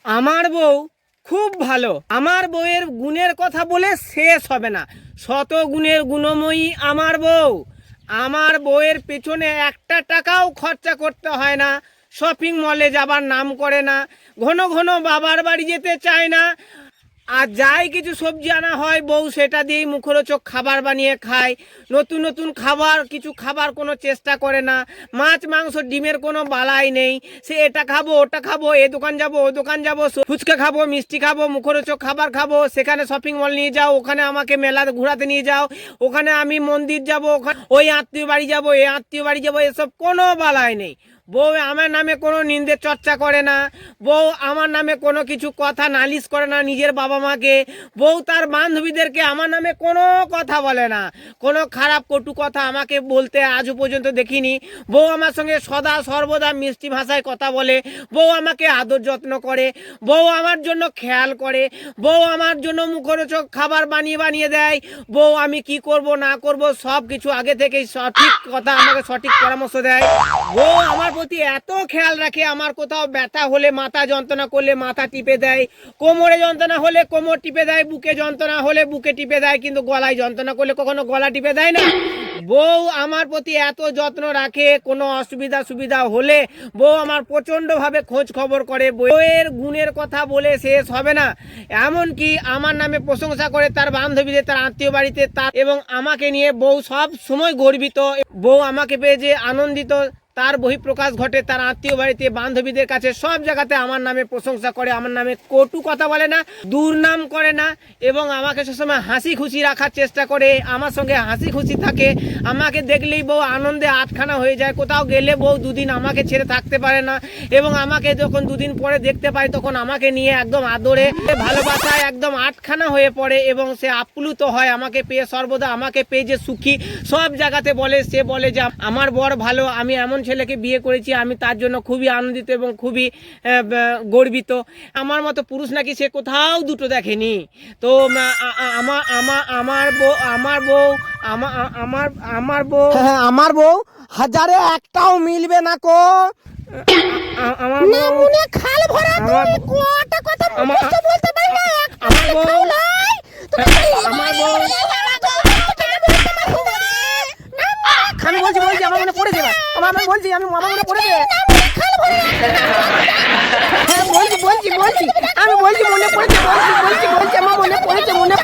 আমার বউ খুব ভালো। আমার বউয়ের গুণের কথা বলে শেষ হবে না। শত গুণের গুণময়ী আমার বউ। আমার বউয়ের পেছনে একটা টাকাও খরচা করতে হয় না। শপিং মলে যাবার নাম করে না, ঘন ঘন বাবার বাড়ি যেতে চায় না। আর যাই কিছু সবজি আনা হয় বউ সেটা দিয়েই মুখরোচক খাবার বানিয়ে খায়। নতুন নতুন খাবার কিছু খাবার কোনো চেষ্টা করে না। মাছ মাংস ডিমের কোনো বালাই নেই। সে এটা খাবো ওটা খাবো, এ দোকান যাবো ও দোকান যাবো, ফুচকা খাবো মিষ্টি খাবো মুখরোচক খাবার খাবো, সেখানে শপিং মল নিয়ে যাও, ওখানে আমাকে মেলা ঘোরাতে নিয়ে যাও, ওখানে আমি মন্দির যাবো, ওখানে ওই আত্মীয় বাড়ি যাবো এ আত্মীয় বাড়ি যাবো, এসব কোনো বালাই নেই। বউ আমার নামে কোনো নিন্দে চর্চা করে না। বউ আমার নামে কোনো কিছু কথা নালিশ করে না নিজের বাবা মাকে। বউ তার বান্ধবীদেরকে আমার নামে কোনো কথা বলে না, কোনো খারাপ কটু কথা আমাকে বলতে আজও পর্যন্ত দেখিনি। বউ আমার সঙ্গে সদা সর্বদা মিষ্টি ভাষায় কথা বলে। বউ আমাকে আদর যত্ন করে। বউ আমার জন্য খেয়াল করে। বউ আমার জন্য মুখরোচক খাবার বানিয়ে বানিয়ে দেয়। বউ আমি কি করব না করব সব কিছু আগে থেকেই সঠিক কথা আমাকে সঠিক পরামর্শ দেয়। বউ আমার প্রতি এত খেয়াল রাখে, আমার কোথাও ব্যথা হলে মাথা যন্ত্রণা করলে মাথা টিপে দেয়, কোমরে যন্ত্রণা হলে কোমর টিপে দেয়, বুকে যন্ত্রণা হলে বুকে টিপে দেয়, কিন্তু গলায় যন্ত্রণা করলে কখনো গলা টিপে দেয় না। বউ আমার প্রতি এত যত্ন রাখে, কোনো অসুবিধা সুবিধা হলে বউ আমার প্রচণ্ডভাবে খোঁজ খবর করে। বউয়ের গুণের কথা বলে শেষ হবে না। এমনকি আমার নামে প্রশংসা করে তার বান্ধবীদের, তার আত্মীয় বাড়িতে, তার এবং আমাকে নিয়ে বউ সব সময় গর্বিত। বউ আমাকে পেয়ে যে আনন্দিত তার বহিঃপ্রকাশ ঘটে তার আত্মীয় বাড়িতে, বান্ধবীদের কাছে, সব জায়গাতে আমার নামে প্রশংসা করে। আমার নামে কটু কথা বলে না, দুর্নাম করে না, এবং আমাকে সবসময় হাসি খুশি রাখার চেষ্টা করে। আমার সঙ্গে হাসি খুশি থাকে। আমাকে দেখলেই বউ আনন্দে আটখানা হয়ে যায়। কোথাও গেলে বউ দুদিন আমাকে ছেড়ে থাকতে পারে না, এবং আমাকে যখন দুদিন পরে দেখতে পাই তখন আমাকে নিয়ে একদম আদরে ভালোবাসায় একদম আটখানা হয়ে পড়ে, এবং সে আপ্লুত হয় আমাকে পেয়ে। সর্বদা আমাকে পেয়ে যে সুখী, সব জায়গাতে বলে, সে বলে যে আমার বর ভালো, আমি এমন ছেলেকে বিয়ে করেছি, আমি তার জন্য খুবই আনন্দিত এবং খুবই গর্বিত। আমার মতো পুরুষ নাকি সে কোথাও দুটো দেখেনি। তো আমার বউ হাজারে একটাও মিলবে না কো। আমার মনে খাল ভরা তুই কোটা কথা মুখস্থ বলতে পারি না। আমার বউ আমি বলছি আমার মনে পড়ে যাবে। আমার বলছি আমার মনে পড়ে যাবে। হ্যাঁ বলছি আমি বলছি মনে পড়েছে, বলছি আমার মনে পড়েছে বলছি।